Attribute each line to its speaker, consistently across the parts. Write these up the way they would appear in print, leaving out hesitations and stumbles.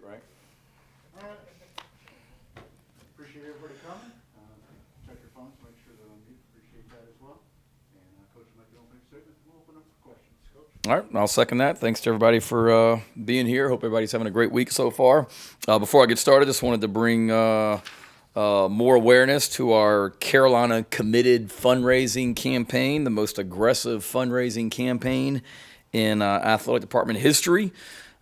Speaker 1: right? All right. Appreciate everybody coming. Check your phones, make sure they're on mute. Appreciate that as well. And Coach will make the opening statement. We'll open up for questions. Coach.
Speaker 2: All right, I'll second that. Thanks to everybody for being here. Hope everybody's having a great week so far. Before I get started, just wanted to bring more awareness to our Carolina Committed fundraising campaign, the most aggressive fundraising campaign in athletic department history.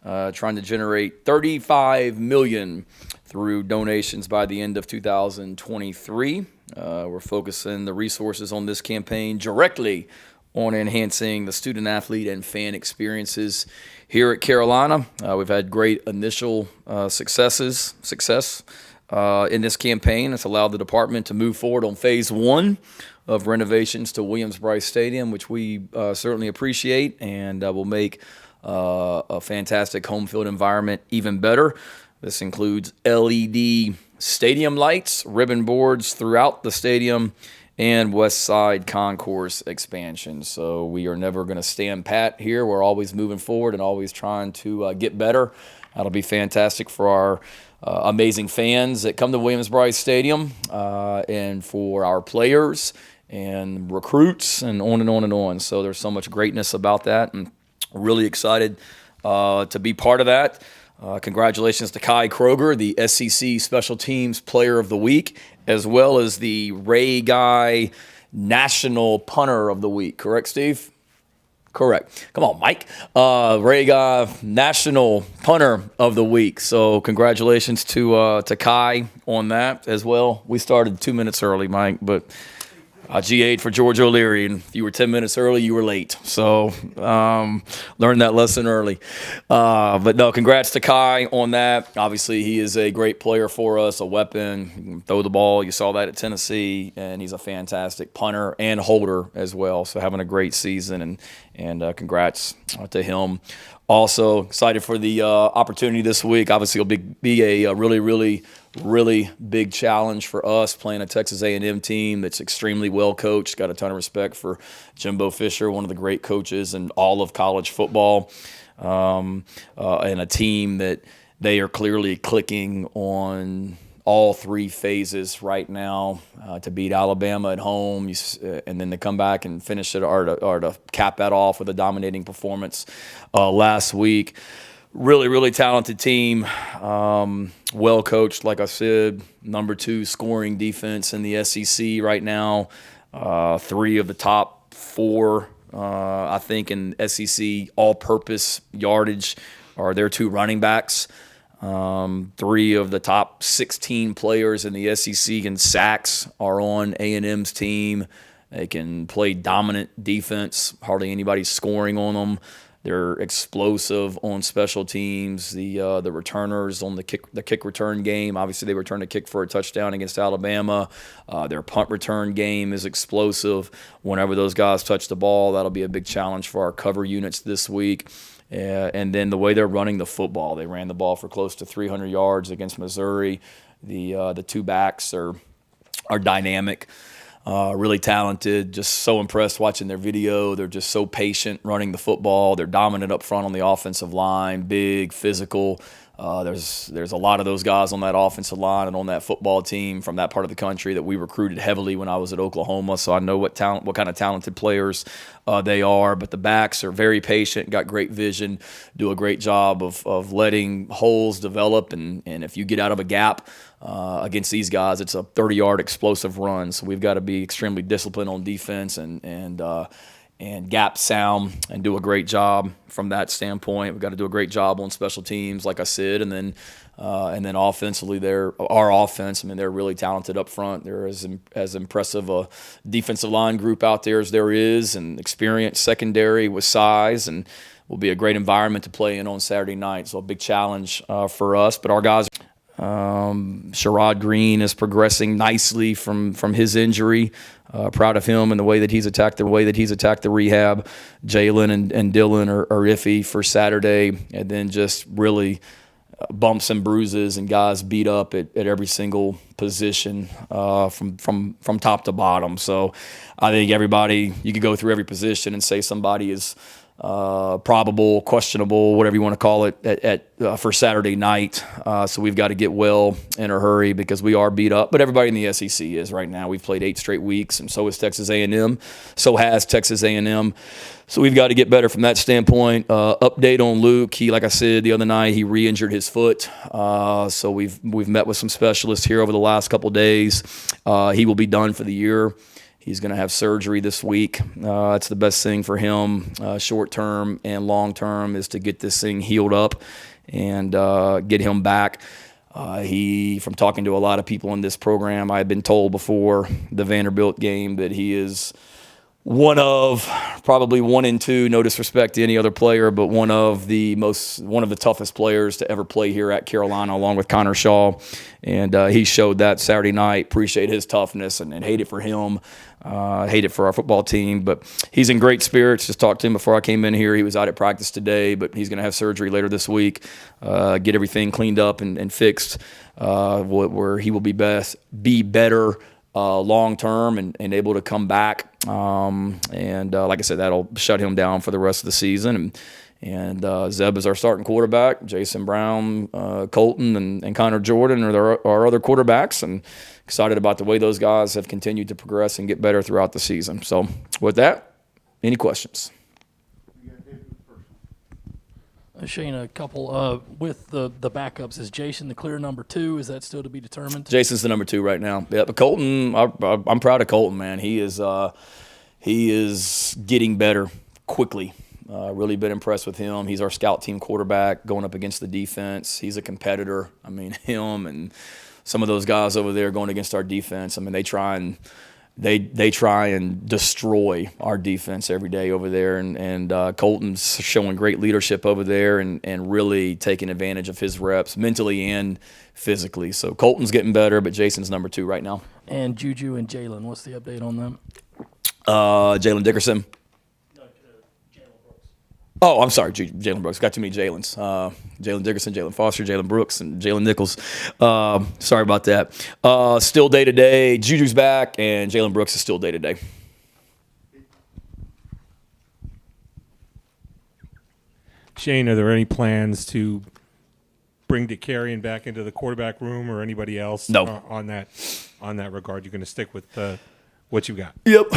Speaker 2: Trying to generate $35 million through donations by the end of 2023. We're focusing the resources on this campaign directly on enhancing the student athlete and fan experiences here at Carolina. We've had great initial success in this campaign. It's allowed the department to move forward on phase one of renovations to Williams-Brice Stadium, which we certainly appreciate, and will make a fantastic home field environment even better. This includes LED stadium lights, ribbon boards throughout the stadium, and West Side Concourse expansion. So we are never going to stand pat here. We're always moving forward and always trying to get better. That'll be fantastic for our amazing fans that come to Williams-Brice Stadium, and for our players and recruits, and on and on and on. So there's so much greatness about that, and really excited to be part of that. Congratulations to Kai Kroger, the SEC Special Teams Player of the Week, as well as the Ray Guy National Punter of the Week. Correct, Steve? Correct. Come on, Mike. Ray Guy National Punter of the Week. So congratulations to Kai on that as well. We started 2 minutes early, Mike, but GA'd for George O'Leary, and if you were 10 minutes early, you were late. So learned that lesson early. But no, congrats to Kai on that. Obviously, he is a great player for us, a weapon. He can throw the ball. You saw that at Tennessee, and he's a fantastic punter and holder as well. So having a great season, and congrats to him. Also excited for the opportunity this week. Obviously, it'll be a really big challenge for us playing a Texas A&M team that's extremely well coached. Got a ton of respect for Jimbo Fisher, one of the great coaches in all of college football, and a team that they are clearly clicking on all three phases right now, to beat Alabama at home, and then to come back and finish it, or to cap that off with a dominating performance last week. Really talented team, well coached, like I said, number 2 scoring defense in the SEC right now. 3 of the top 4, I think, in SEC all-purpose yardage are their 2 running backs. 3 of the top 16 players in the SEC in sacks are on A&M's team. They can play dominant defense. Hardly anybody's scoring on them. They're explosive on special teams. The returners on the kick return game. Obviously, they returned a kick for a touchdown against Alabama. Their punt return game is explosive. Whenever those guys touch the ball, that'll be a big challenge for our cover units this week. And then the way they're running the football, they ran the ball for close to 300 yards against Missouri. The 2 backs are dynamic. Really talented, just so impressed watching their video. They're just so patient running the football. They're dominant up front on the offensive line, big, physical. There's a lot of those guys on that offensive line and on that football team from that part of the country that we recruited heavily when I was at Oklahoma, so I know what kind of talented players they are. But the backs are very patient, got great vision, do a great job of letting holes develop, and if you get out of a gap against these guys, it's a 30-yard explosive run. So we've got to be extremely disciplined on defense and gap sound and do a great job from that standpoint. We've got to do a great job on special teams, like I said, and then offensively, our offense. I mean, they're really talented up front. They're as impressive a defensive line group out there as there is, and experienced secondary with size, and will be a great environment to play in on Saturday night. So a big challenge for us, but our guys. Sherrod Green is progressing nicely from his injury. Proud of him and the way that he's attacked the rehab. Jalen and Dylan are iffy for Saturday, and then just really bumps and bruises and guys beat up at every single position from top to bottom. So I think everybody, you could go through every position and say somebody is probable, questionable, whatever you want to call it, for Saturday night. So we've got to get well in a hurry because we are beat up. But everybody in the SEC is right now. We've played 8 straight weeks, and so is Texas A&M. So has Texas A&M. So we've got to get better from that standpoint. Update on Luke. He, like I said the other night, he re-injured his foot. So we've met with some specialists here over the last couple days. He will be done for the year. He's going to have surgery this week. That's the best thing for him, short term and long term, is to get this thing healed up and get him back. From talking to a lot of people in this program, I had been told before the Vanderbilt game that he is one of probably 1 and 2, no disrespect to any other player, but one of the toughest players to ever play here at Carolina, along with Connor Shaw. And he showed that Saturday night. Appreciate his toughness and hate it for him. Hate it for our football team, but he's in great spirits. Just talked to him before I came in here. He was out at practice today, but he's going to have surgery later this week, get everything cleaned up and fixed, where he will be better long term and able to come back. Like I said, that'll shut him down for the rest of the season. And Zeb is our starting quarterback. Jason Brown, Colton, and Connor Jordan are our other quarterbacks. And excited about the way those guys have continued to progress and get better throughout the season. So with that, any questions?
Speaker 3: Shane, a couple with the backups. Is Jason the clear number 2? Is that still to be determined?
Speaker 2: Jason's the number 2 right now. Yeah, but Colton, I'm proud of Colton, man. He is getting better quickly. Really been impressed with him. He's our scout team quarterback going up against the defense. He's a competitor. I mean, him and some of those guys over there going against our defense. I mean, they try and destroy our defense every day over there. And Colton's showing great leadership over there and really taking advantage of his reps mentally and physically. So Colton's getting better, but Jason's number 2 right now.
Speaker 3: And Juju and Jalen, what's the update on them?
Speaker 2: Jalen Dickerson. Oh, I'm sorry, Jalen Brooks. Got too many Jalen's. Jalen Dickerson, Jalen Foster, Jalen Brooks, and Jalen Nichols. Sorry about that. Still day-to-day. Juju's back, and Jalen Brooks is still day-to-day.
Speaker 4: Shane, are there any plans to bring DeCarrion back into the quarterback room or anybody else?
Speaker 2: No.
Speaker 4: On that regard, you're going to stick with what you got?
Speaker 2: Yep.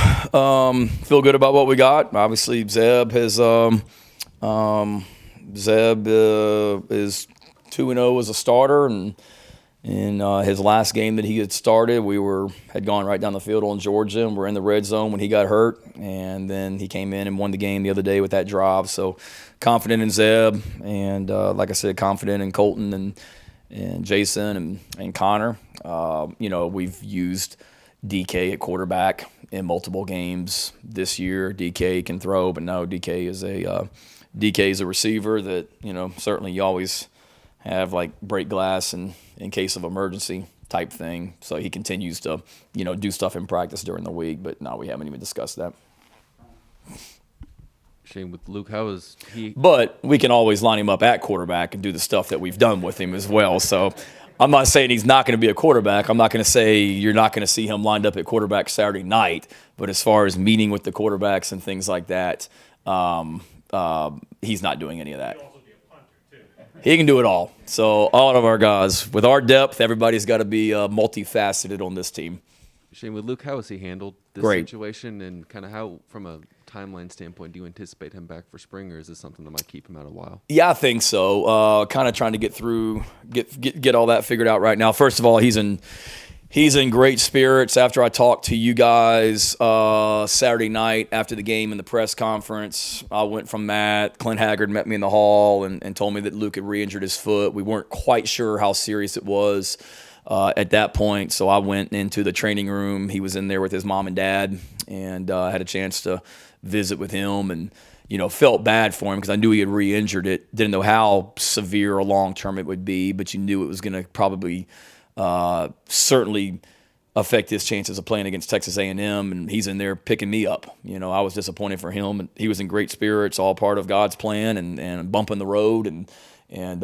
Speaker 2: Feel good about what we got. Obviously, Zeb is 2-0 as a starter, and in his last game that he had started, had gone right down the field on Georgia, and we're in the red zone when he got hurt, and then he came in and won the game the other day with that drive. So confident in Zeb, and like I said, confident in Colton and Jason and Connor. We've used DK at quarterback in multiple games this year. DK can throw, but no, DK is a receiver that, certainly you always have like break glass in case of emergency type thing. So he continues to, do stuff in practice during the week, but no, we haven't even discussed that.
Speaker 5: Shane, with Luke, how is he?
Speaker 2: But we can always line him up at quarterback and do the stuff that we've done with him as well. So I'm not saying he's not going to be a quarterback. I'm not going to say you're not going to see him lined up at quarterback Saturday night. But as far as meeting with the quarterbacks and things like that, he's not doing any of that. He can do it all. So all of our guys, with our depth, everybody's got to be multifaceted on this team.
Speaker 5: Shane, with Luke, how has he handled this
Speaker 2: Great.
Speaker 5: situation, and kind of how, from a timeline standpoint, do you anticipate him back for spring, or is this something that might keep him out a while?
Speaker 2: Yeah, I think so. Kind of trying to get all that figured out right now. First of all, he's in great spirits. After I talked to you guys Saturday night after the game in the press conference, I went from that. Clint Haggard met me in the hall and told me that Luke had re-injured his foot. We weren't quite sure how serious it was at that point, so I went into the training room. He was in there with his mom and dad, and had a chance to visit with him and felt bad for him because I knew he had re-injured it. Didn't know how severe or long-term it would be, but you knew it was going to probably certainly affect his chances of playing against Texas A&M, and he's in there picking me up. I was disappointed for him, and he was in great spirits, all part of God's plan and bumping the road, and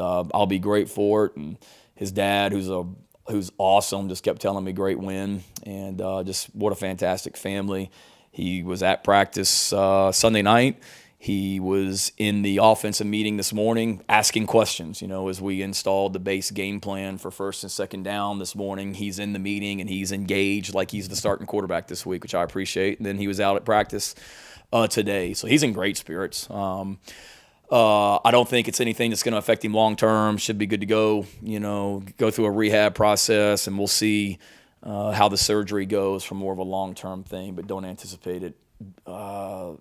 Speaker 2: I'll be great for it. And his dad, who's awesome, just kept telling me great win, and just what a fantastic family. He was at practice Sunday night. He was in the offensive meeting this morning asking questions, as we installed the base game plan for first and second down this morning. He's in the meeting and he's engaged like he's the starting quarterback this week, which I appreciate. And then he was out at practice today. So he's in great spirits. I don't think it's anything that's going to affect him long term. Should be good to go, go through a rehab process, and we'll see how the surgery goes for more of a long-term thing, but don't anticipate it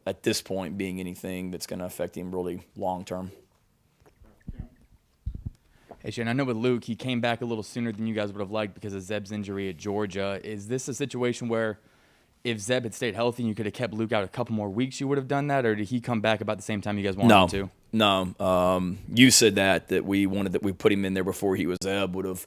Speaker 2: at this point being anything that's going to affect him really long-term.
Speaker 6: Hey, Shane, I know with Luke, he came back a little sooner than you guys would have liked because of Zeb's injury at Georgia. Is this a situation where if Zeb had stayed healthy and you could have kept Luke out a couple more weeks, you would have done that? Or did he come back about the same time you guys wanted him to?
Speaker 2: No. You said that we wanted that we put him in there before he was Zeb would have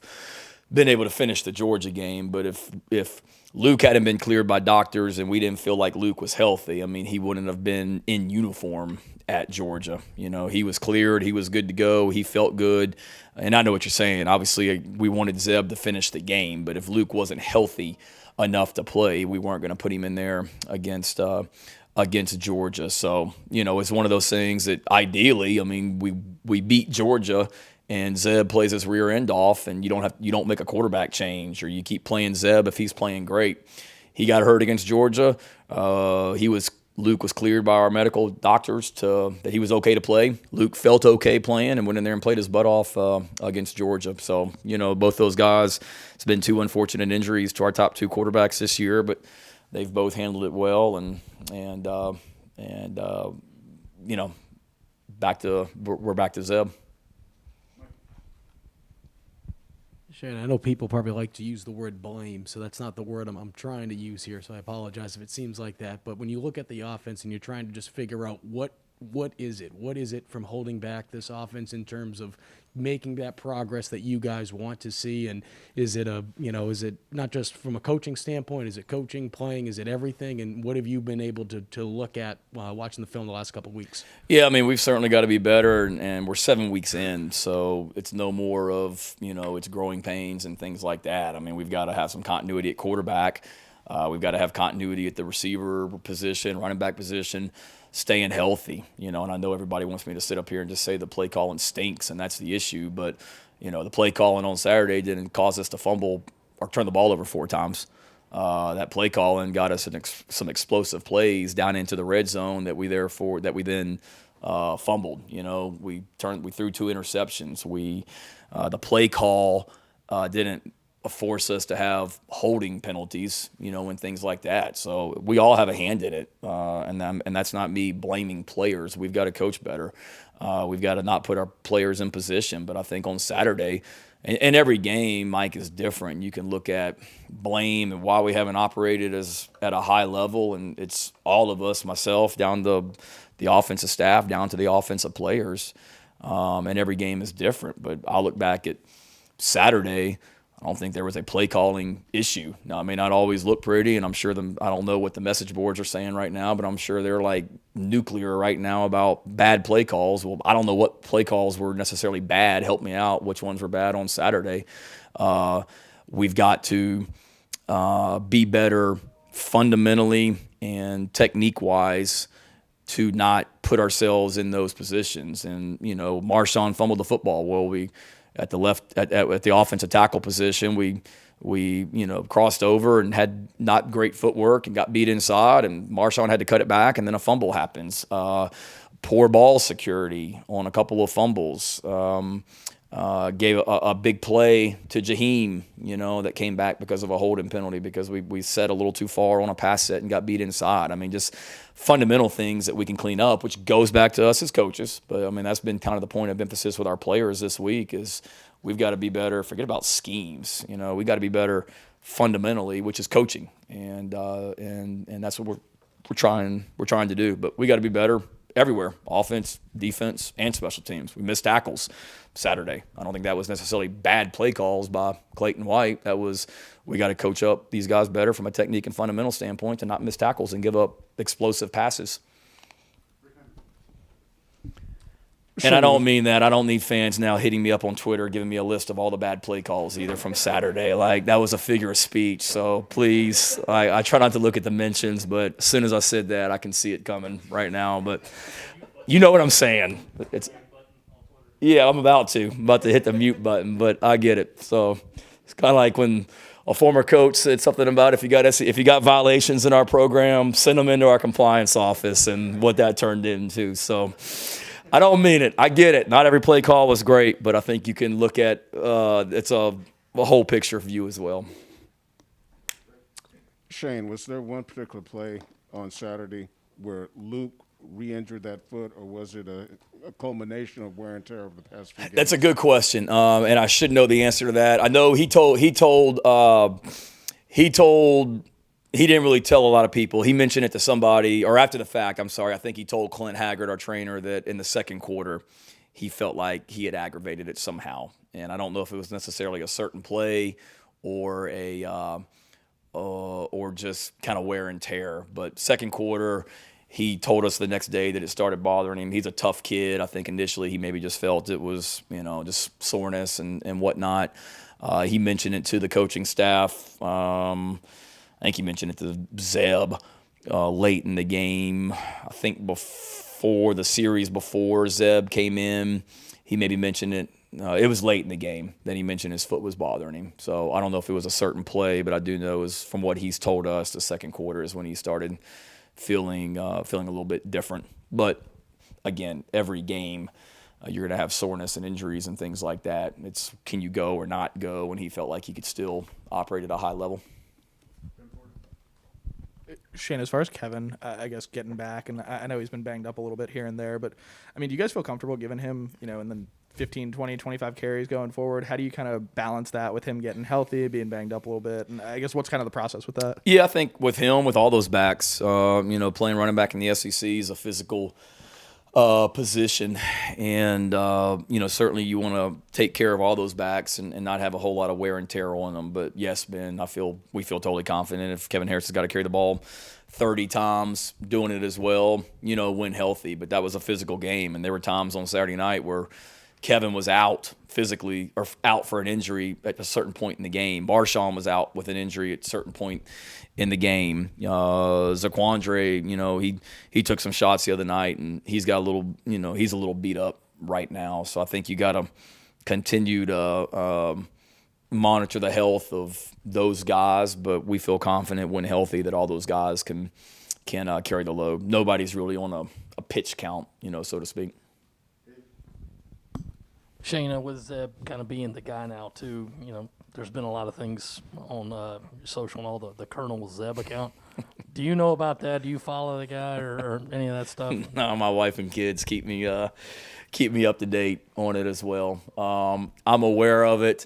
Speaker 2: been able to finish the Georgia game. But if Luke hadn't been cleared by doctors and we didn't feel like Luke was healthy, I mean, he wouldn't have been in uniform at Georgia. He was cleared. He was good to go. He felt good. And I know what you're saying. Obviously, we wanted Zeb to finish the game. But if Luke wasn't healthy enough to play, we weren't going to put him in there against Georgia. So, it's one of those things that ideally, I mean, we beat Georgia and Zeb plays his rear end off, and you don't make a quarterback change, or you keep playing Zeb if he's playing great. He got hurt against Georgia. Luke was cleared by our medical doctors that he was okay to play. Luke felt okay playing and went in there and played his butt off against Georgia. So, both those guys, it's been two unfortunate injuries to our top two quarterbacks this year, but they've both handled it well, and we're back to Zeb.
Speaker 7: Shane, I know people probably like to use the word blame, so that's not the word I'm trying to use here, so I apologize if it seems like that. But when you look at the offense and you're trying to just figure out what is it? What is it from holding back this offense in terms of making that progress that you guys want to see? And is it is it not just from a coaching standpoint? Is it coaching, playing? Is it everything? And what have you been able to look at watching the film the last couple of weeks?
Speaker 2: Yeah, I mean, we've certainly got to be better, and we're 7 weeks in, so it's no more of, it's growing pains and things like that. I mean, we've got to have some continuity at quarterback. We've got to have continuity at the receiver position, running back position, staying healthy, and I know everybody wants me to sit up here and just say the play calling stinks, and that's the issue, but, the play calling on Saturday didn't cause us to fumble or turn the ball over 4 times. That play calling got us some explosive plays down into the red zone that we then fumbled. We threw 2 interceptions. The play call didn't force us to have holding penalties, and things like that. So we all have a hand in it, and that's not me blaming players. We've got to coach better. We've got to not put our players in position. But I think on Saturday, and every game, Mike, is different. You can look at blame and why we haven't operated at a high level, and it's all of us, myself, down to the offensive staff, down to the offensive players, and every game is different. But I'll look back at Saturday. I don't think there was a play calling issue. Now, it may not always look pretty, and I'm sure I don't know what the message boards are saying right now, but I'm sure they're like nuclear right now about bad play calls. Well, I don't know what play calls were necessarily bad. Help me out. Which ones were bad on Saturday? We've got to be better fundamentally and technique-wise to not put ourselves in those positions. And, Marshawn fumbled the football. Well, at the offensive tackle position, we crossed over and had not great footwork and got beat inside, and Marshawn had to cut it back, and then a fumble happens. Poor ball security on a couple of fumbles. Gave a big play to Jaheim, that came back because of a holding penalty because we set a little too far on a pass set and got beat inside. I mean, just fundamental things that we can clean up, which goes back to us as coaches. But, I mean, that's been kind of the point of emphasis with our players this week is we've got to be better. Forget about schemes. We got to be better fundamentally, which is coaching. And that's what we're trying to do. But we got to be better everywhere, offense, defense, and special teams. We missed tackles Saturday. I don't think that was necessarily bad play calls by Clayton White. That was we got to coach up these guys better from a technique and fundamental standpoint to not miss tackles and give up explosive passes. And I don't mean that. I don't need fans now hitting me up on Twitter giving me a list of all the bad play calls either from Saturday. Like, that was a figure of speech. So, please, I try not to look at the mentions, but as soon as I said that, I can see it coming right now. But You know what I'm saying. Yeah, I'm about to hit the mute button, but I get it. So it's kind of like when a former coach said something about if you got violations in our program, send them into our compliance office, and what that turned into. So I don't mean it. I get it. Not every play call was great, but I think you can look at it's a whole picture view as well.
Speaker 8: Shane, was there one particular play on Saturday where Luke re-injured that foot, or was it a culmination of wear and tear over the past few games?
Speaker 2: That's a good question, and I should know the answer to that. I know he didn't really tell a lot of people. He mentioned it to somebody, or after the fact, I'm sorry. I think he told Clint Haggard, our trainer, that in the second quarter he felt like he had aggravated it somehow. And I don't know if it was necessarily a certain play or or just kind of wear and tear. But second quarter, he told us the next day that it started bothering him. He's a tough kid. I think initially he maybe just felt it was, just soreness and whatnot. He mentioned it to the coaching staff. I think he mentioned it to Zeb late in the game. I think before the series, before Zeb came in, he maybe mentioned it. It was late in the game. Then he mentioned his foot was bothering him. So I don't know if it was a certain play, but I do know is from what he's told us, the second quarter is when he started feeling a little bit different. But again, every game you're going to have soreness and injuries and things like that. It's can you go or not go, and he felt like he could still operate at a high level.
Speaker 9: Shane, as far as Kevin, I guess getting back, and I know he's been banged up a little bit here and there, but I mean, do you guys feel comfortable giving him, and then 15, 20, 25 carries going forward? How do you kind of balance that with him getting healthy, being banged up a little bit? And I guess what's kind of the process with that?
Speaker 2: Yeah, I think with him, with all those backs, playing running back in the SEC is a physical position. And, certainly you want to take care of all those backs and not have a whole lot of wear and tear on them. But yes, Ben, we feel totally confident if Kevin Harris has got to carry the ball 30 times, doing it as well, when healthy. But that was a physical game. And there were times on Saturday night where Kevin was out physically or out for an injury at a certain point in the game. Marshawn was out with an injury at a certain point in the game. Zaquandre, he took some shots the other night, and he's got he's a little beat up right now. So I think you got to continue to monitor the health of those guys, but we feel confident when healthy that all those guys can carry the load. Nobody's really on a pitch count, so to speak.
Speaker 3: Shayna, with Zeb kind of being the guy now too, there's been a lot of things on social and all the Colonel Zeb account. Do you know about that? Do you follow the guy or any of that stuff?
Speaker 2: No, my wife and kids keep me up to date on it as well. I'm aware of it.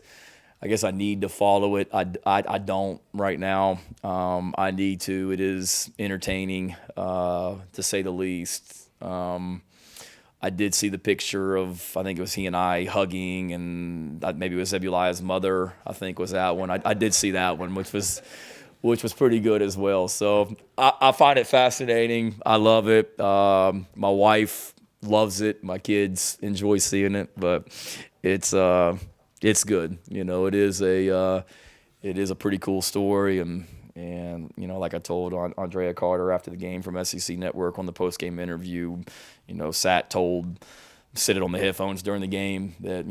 Speaker 2: I guess I need to follow it. I don't right now. I need to. It is entertaining, to say the least. I did see the picture of, I think it was he and I hugging, and maybe it was Zebuliah's mother, I think was that one. I did see that one, which was pretty good as well. So I find it fascinating. I love it. My wife loves it. My kids enjoy seeing it, but it's good. It is a pretty cool story, and like I told Andrea Carter after the game from SEC Network on the post-game interview, Sat said it on the headphones during the game that,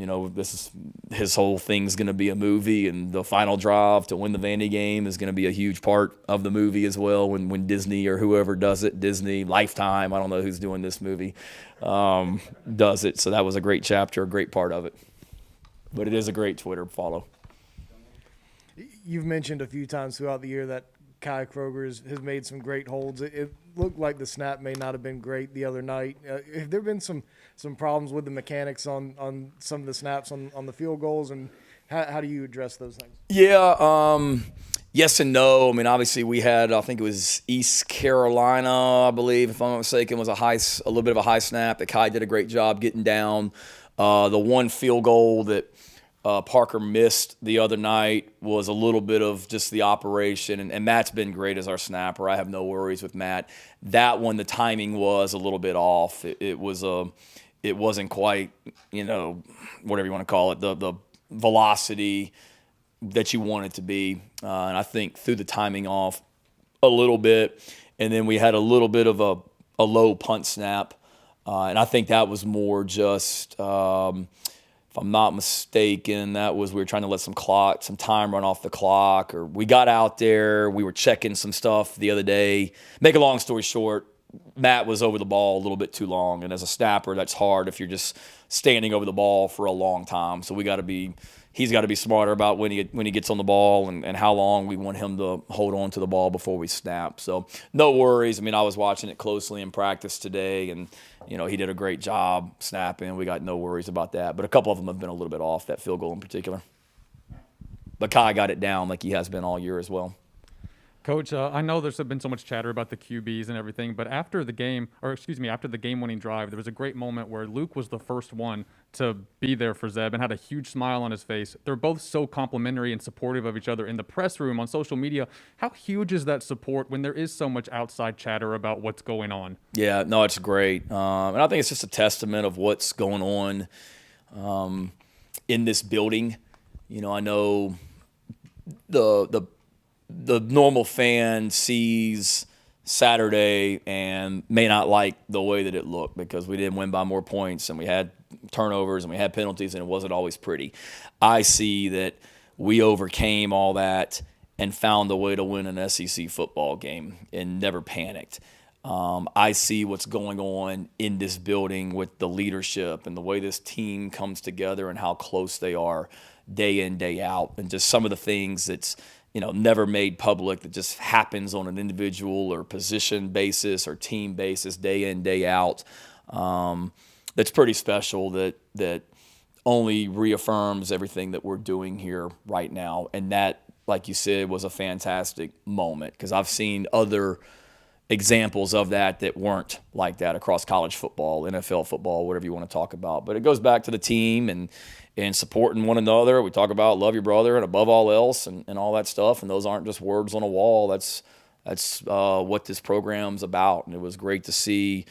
Speaker 2: his whole thing's going to be a movie, and the final drive to win the Vandy game is going to be a huge part of the movie as well when Disney or whoever does it, Disney, Lifetime, I don't know who's doing this movie, does it. So that was a great chapter, a great part of it. But it is a great Twitter follow.
Speaker 10: You've mentioned a few times throughout the year that Kai Kroger has made some great holds. It looked like the snap may not have been great the other night. Have there been some problems with the mechanics on some of the snaps on the field goals, and how do you address those things?
Speaker 2: Yeah, yes and no. I mean, obviously we had, I think it was East Carolina, I believe, if I'm not mistaken, was a little bit of a high snap that Kai did a great job getting down. The one field goal that Parker missed the other night was a little bit of just the operation, and Matt's been great as our snapper. I have no worries with Matt. That one, the timing was a little bit off. It wasn't quite, whatever you want to call it, the velocity that you want it to be. And I think threw the timing off a little bit, and then we had a little bit of a low punt snap And I think that was more just, if I'm not mistaken, that was we were trying to let some time run off the clock, or we got out there, we were checking some stuff the other day. Make a long story short, Matt was over the ball a little bit too long, and as a snapper, that's hard if you're just standing over the ball for a long time. So he's got to be smarter about when he gets on the ball and how long we want him to hold on to the ball before we snap. So no worries. I mean, I was watching it closely in practice today, and he did a great job snapping. We got no worries about that. But a couple of them have been a little bit off, that field goal in particular. But Kai got it down like he has been all year as well.
Speaker 11: Coach, I know there's been so much chatter about the QBs and everything, but after the game-winning drive, there was a great moment where Luke was the first one to be there for Zeb and had a huge smile on his face. They're both so complimentary and supportive of each other in the press room, on social media. How huge is that support when there is so much outside chatter about what's going on?
Speaker 2: Yeah, no, it's great. And I think it's just a testament of what's going on in this building. I know the normal fan sees Saturday and may not like the way that it looked because we didn't win by more points and we had turnovers and we had penalties and it wasn't always pretty. I see that we overcame all that and found a way to win an SEC football game and never panicked. I see what's going on in this building with the leadership and the way this team comes together and how close they are day in, day out, and just some of the things that's never made public that just happens on an individual or position basis or team basis day in, day out. That's pretty special that only reaffirms everything that we're doing here right now. And that, like you said, was a fantastic moment because I've seen other examples of that weren't like that across college football, NFL football, whatever you want to talk about. But it goes back to the team and supporting one another. We talk about love your brother and above all else and all that stuff. And those aren't just words on a wall. That's what this program's about. And it was great to see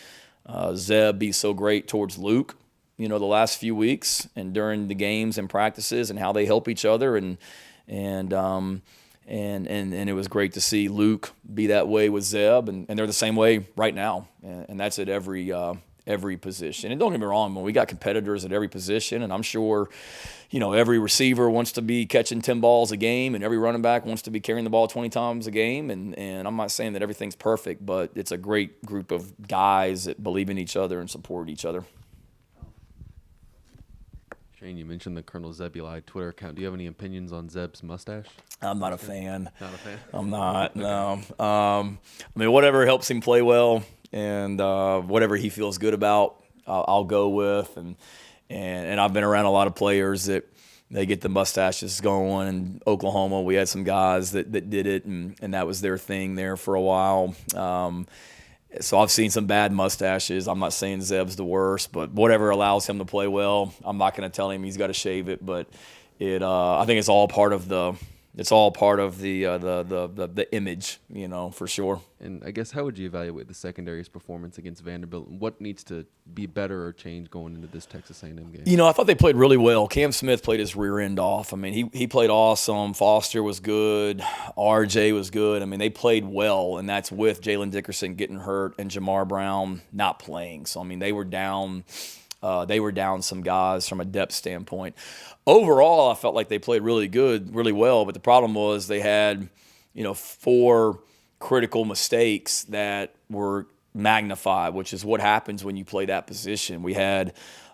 Speaker 2: Zeb be so great towards Luke, the last few weeks and during the games and practices and how they help each other. And it was great to see Luke be that way with Zeb. And they're the same way right now. And that's at every position. And don't get me wrong, when we got competitors at every position, and I'm sure, every receiver wants to be catching 10 balls a game, and every running back wants to be carrying the ball 20 times a game. And I'm not saying that everything's perfect, but it's a great group of guys that believe in each other and support each other.
Speaker 5: Shane, you mentioned the Colonel Zebulai Twitter account. Do you have any opinions on Zeb's mustache?
Speaker 2: I'm not a fan.
Speaker 5: Not a fan?
Speaker 2: I'm not, no. I mean, whatever helps him play well and whatever he feels good about, I'll go with. And I've been around a lot of players that they get the mustaches going. In Oklahoma, we had some guys that did it, and that was their thing there for a while. So I've seen some bad mustaches. I'm not saying Zeb's the worst, but whatever allows him to play well, I'm not going to tell him he's got to shave it. But I think it's all part of the image, for sure.
Speaker 5: And I guess how would you evaluate the secondary's performance against Vanderbilt? What needs to be better or change going into this Texas A&M game?
Speaker 2: I thought they played really well. Cam Smith played his rear end off. I mean, he played awesome. Foster was good. RJ was good. I mean, they played well, and that's with Jalen Dickerson getting hurt and Jamar Brown not playing. So, I mean, they were down some guys from a depth standpoint. Overall, I felt like they played really good, really well, but the problem was they had, 4 critical mistakes that were magnified, which is what happens when you play that position. We had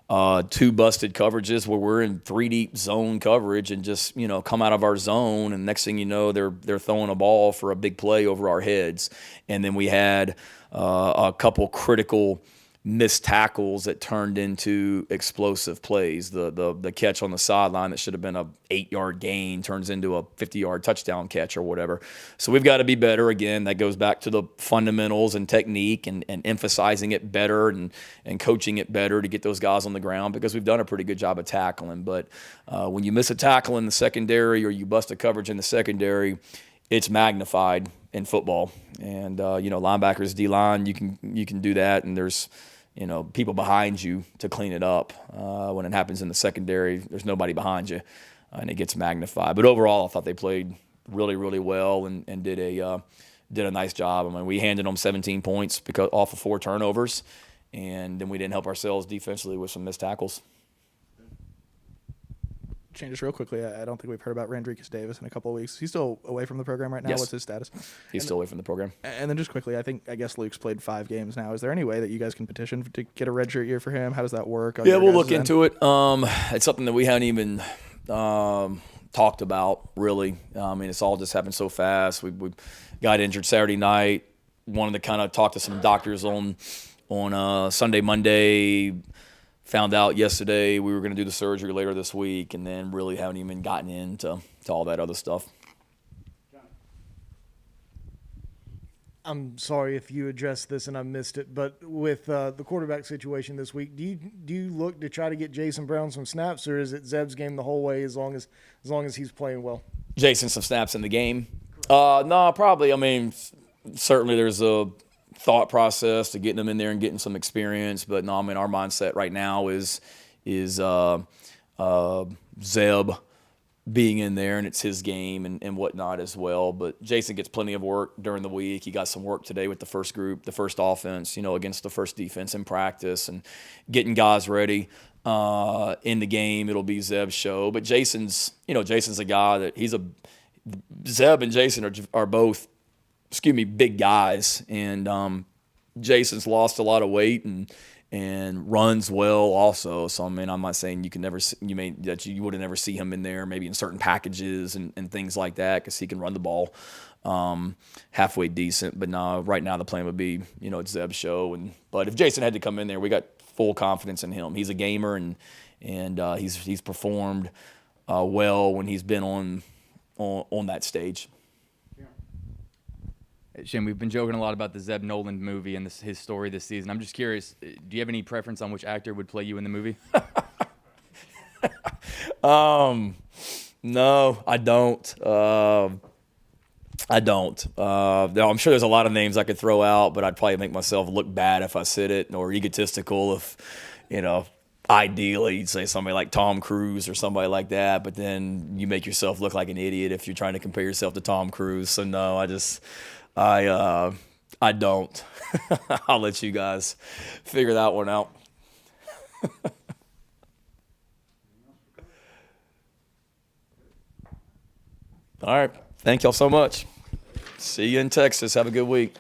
Speaker 2: 2 busted coverages where we're in 3 deep zone coverage and just, come out of our zone, and next thing you know, they're throwing a ball for a big play over our heads. And then we had a couple critical missed tackles that turned into explosive plays. The catch on the sideline that should have been a 8-yard gain turns into a 50-yard touchdown catch or whatever. So we've got to be better. Again, that goes back to the fundamentals and technique and emphasizing it better and coaching it better to get those guys on the ground, because we've done a pretty good job of tackling. But when you miss a tackle in the secondary or you bust a coverage in the secondary, it's magnified in football. And linebackers, D-line, you can do that, and there's people behind you to clean it up. When it happens in the secondary, there's nobody behind you, and it gets magnified. But overall, I thought they played really, really well and did a nice job. I mean, we handed them 17 points off of 4 turnovers, and then we didn't help ourselves defensively with some missed tackles.
Speaker 9: Shane, just real quickly, I don't think we've heard about Randricus Davis in a couple of weeks. He's still away from the program right now.
Speaker 2: Yes.
Speaker 9: What's his status?
Speaker 2: He's still away from the program.
Speaker 9: And then just quickly, I guess Luke's played 5 games now. Is there any way that you guys can petition to get a redshirt year for him? How does that work?
Speaker 2: Yeah, we'll look into it. It's something that we haven't even talked about, really. I mean, it's all just happened so fast. We got injured Saturday night. Wanted to kind of talk to some doctors on Sunday, Monday. Found out yesterday we were going to do the surgery later this week, and then really haven't even gotten into all that other stuff.
Speaker 10: I'm sorry if you addressed this and I missed it, but with the quarterback situation this week, do you look to try to get Jason Brown some snaps, or is it Zeb's game the whole way as long as he's playing well?
Speaker 2: Jason, some snaps in the game? No, probably. I mean, certainly there's a thought process to getting him in there and getting some experience, but no, I mean, our mindset right now is Zeb being in there, and it's his game and whatnot as well. But Jason gets plenty of work during the week. He got some work today with the first group, the first offense, against the first defense in practice and getting guys ready in the game. It'll be Zeb's show. But Jason's a guy that Zeb and Jason are both, big guys. And Jason's lost a lot of weight and runs well also. So, I mean, I'm not saying you would never see him in there, maybe in certain packages and things like that, because he can run the ball halfway decent. But no, right now the plan would be, it's Zeb's show. But if Jason had to come in there, we got full confidence in him. He's a gamer and he's performed well when he's been on that stage.
Speaker 6: Shane, we've been joking a lot about the Zeb Noland movie and his story this season. I'm just curious, do you have any preference on which actor would play you in the movie?
Speaker 2: No, I don't. I'm sure there's a lot of names I could throw out, but I'd probably make myself look bad if I said it, or egotistical if, ideally you'd say somebody like Tom Cruise or somebody like that, but then you make yourself look like an idiot if you're trying to compare yourself to Tom Cruise. So no, I don't. I'll let you guys figure that one out. All right. Thank y'all so much. See you in Texas. Have a good week.